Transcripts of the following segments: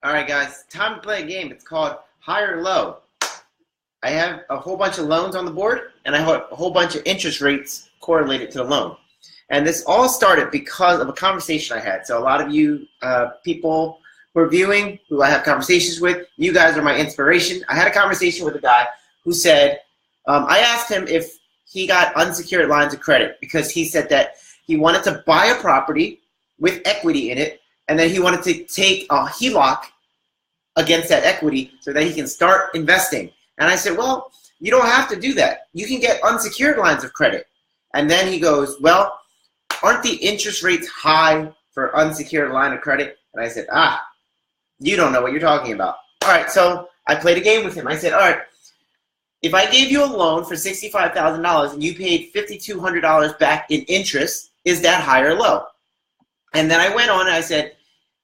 All right, guys, time to play a game. It's called High or Low. I have a whole bunch of loans on the board, and I have a whole bunch of interest rates correlated to the loan. And this all started because of a conversation I had. So a lot of you people who are viewing, who I have conversations with, you guys are my inspiration. I had a conversation with a guy who said, I asked him if he got unsecured lines of credit because he said that he wanted to buy a property with equity in it, and then he wanted to take a HELOC against that equity so that he can start investing. And I said, well, you don't have to do that. You can get unsecured lines of credit. And then he goes, well, aren't the interest rates high for unsecured line of credit? And I said, you don't know what you're talking about. All right, so I played a game with him. I said, all right, if I gave you a loan for $65,000 and you paid $5,200 back in interest, is that high or low? And then I went on and I said,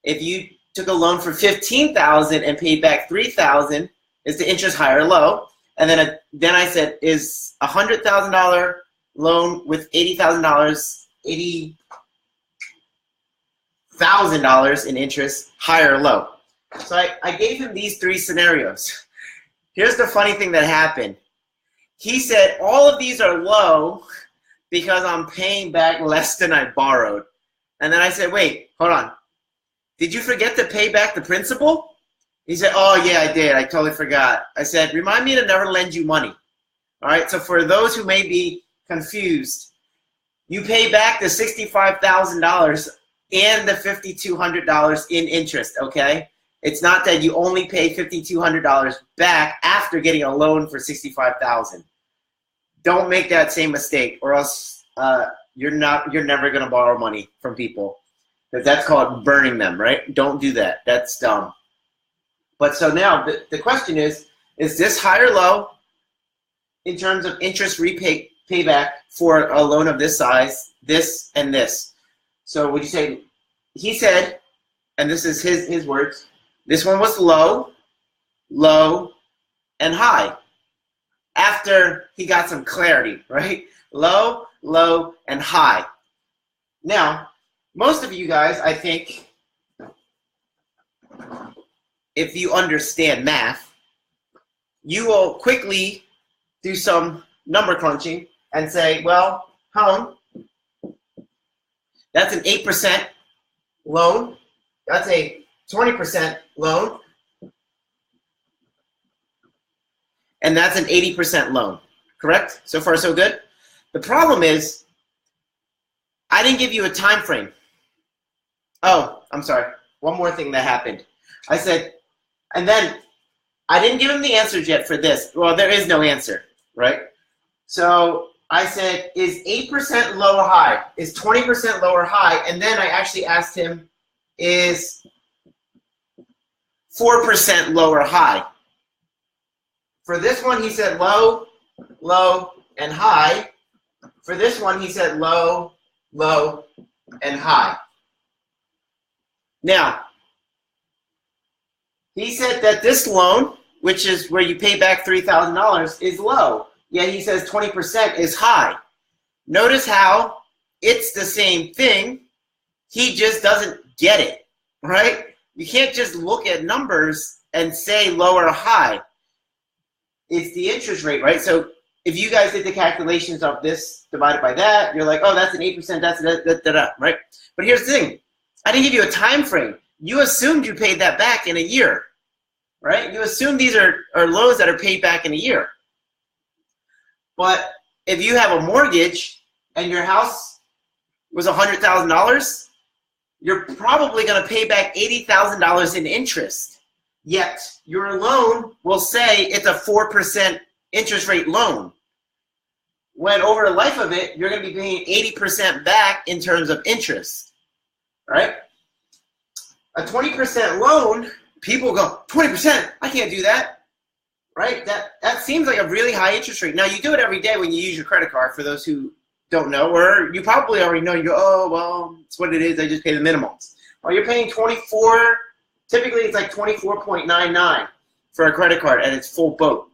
if you took a loan for $15,000 and paid back $3,000, is the interest high or low? And then I said, is a $100,000 loan with $80,000 in interest high or low? So I gave him these three scenarios. Here's the funny thing that happened. He said, all of these are low because I'm paying back less than I borrowed. And then I said, wait, hold on. Did you forget to pay back the principal? He said, oh, yeah, I did. I totally forgot. I said, remind me to never lend you money. All right, so for those who may be confused, you pay back the $65,000 and the $5,200 in interest, okay? It's not that you only pay $5,200 back after getting a loan for $65,000. Don't make that same mistake, or else you're never going to borrow money from people, because that's called burning them, right? Don't do that. That's dumb. But so now the question is this high or low in terms of interest payback for a loan of this size, this and this? So would you say, he said, and this is his words, this one was low, low, and high. After he got some clarity, right? Low, low, and high. Now, most of you guys, I think, if you understand math, you will quickly do some number crunching and say, well, that's an 8% loan. That's a 20% loan. And that's an 80% loan. Correct? So far, so good? The problem is, I didn't give you a time frame. Oh, I'm sorry. One more thing that happened. I said, and then I didn't give him the answers yet for this. Well, there is no answer, right? So I said, is 8% low or high? Is 20% low or high? And then I actually asked him, is 4% low or high? For this one, he said low, low, and high. For this one, he said low, low, and high. Now, he said that this loan, which is where you pay back $3,000, is low. Yet he says 20% is high. Notice how it's the same thing. He just doesn't get it, right? You can't just look at numbers and say low or high. It's the interest rate, right? So if you guys did the calculations of this divided by that, you're like, oh, that's an 8%, that's right? But here's the thing. I didn't give you a time frame. You assumed you paid that back in a year, right? You assume these are loans that are paid back in a year. But if you have a mortgage and your house was $100,000, you're probably going to pay back $80,000 in interest. Yet your loan will say it's a 4% interest rate loan. When over the life of it, you're going to be paying 80% back in terms of interest, right? A 20% loan, people go, 20%, I can't do that, right? That seems like a really high interest rate. Now, you do it every day when you use your credit card, for those who don't know, or you probably already know, you go, oh, well, it's what it is, I just pay the minimums. Well, you're paying 24, typically it's like 24.99 for a credit card, and it's full boat.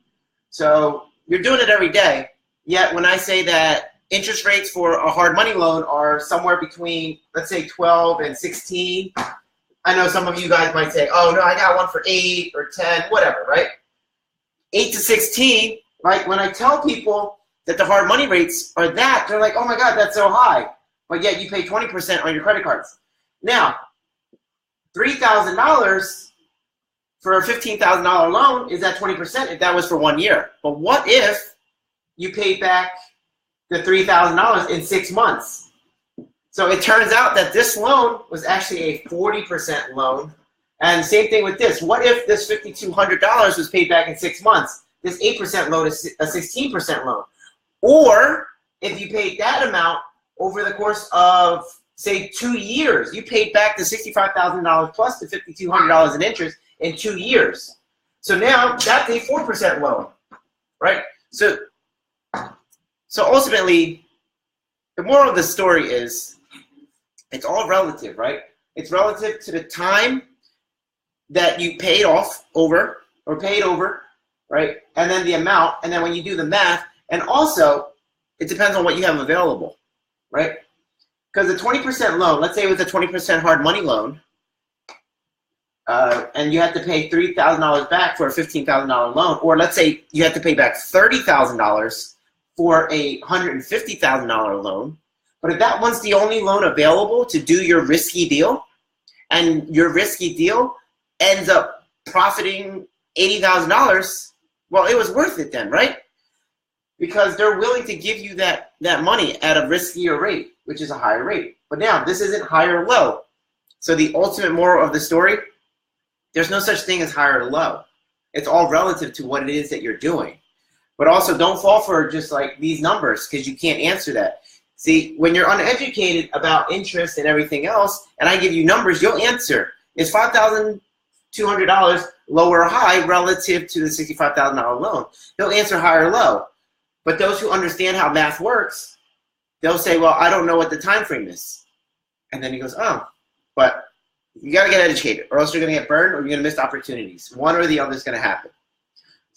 So you're doing it every day, yet when I say that interest rates for a hard money loan are somewhere between, let's say, 12 and 16, I know some of you guys might say, oh, no, I got one for 8 or 10, whatever, right? 8 to 16, right? When I tell people that the hard money rates are that, they're like, oh, my God, that's so high. But yet you pay 20% on your credit cards. Now, $3,000 for a $15,000 loan is at 20% if that was for 1 year. But what if you paid back the $3,000 in 6 months? So it turns out that this loan was actually a 40% loan. And same thing with this. What if this $5,200 was paid back in 6 months? This 8% loan is a 16% loan. Or if you paid that amount over the course of, say, 2 years, you paid back the $65,000 plus the $5,200 in interest in 2 years. So now that's a 4% loan, right? So ultimately, the moral of the story is it's all relative, right? It's relative to the time that you paid off over or paid over, right? And then the amount, and then when you do the math, and also it depends on what you have available, right? Because a 20% loan, let's say it was a 20% hard money loan, and you had to pay $3,000 back for a $15,000 loan, or let's say you had to pay back $30,000 for a $150,000 loan, but if that one's the only loan available to do your risky deal, and your risky deal ends up profiting $80,000, well, it was worth it then, right? Because they're willing to give you that money at a riskier rate, which is a higher rate. But now, this isn't high or low. So the ultimate moral of the story, there's no such thing as high or low. It's all relative to what it is that you're doing. But also, don't fall for just like these numbers, because you can't answer that. See, when you're uneducated about interest and everything else, and I give you numbers, you'll answer. Is $5,200 low or high relative to the $65,000 loan? He'll answer high or low. But those who understand how math works, they'll say, well, I don't know what the time frame is. And then he goes, oh, but you got to get educated, or else you're going to get burned or you're going to miss opportunities. One or the other is going to happen.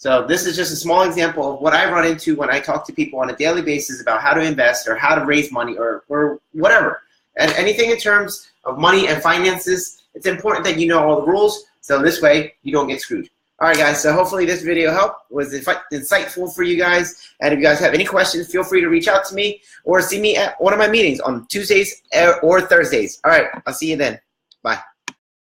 So this is just a small example of what I run into when I talk to people on a daily basis about how to invest or how to raise money or whatever. And anything in terms of money and finances, it's important that you know all the rules, so this way you don't get screwed. All right, guys, so hopefully this video helped, was insightful for you guys. And if you guys have any questions, feel free to reach out to me or see me at one of my meetings on Tuesdays or Thursdays. All right, I'll see you then. Bye.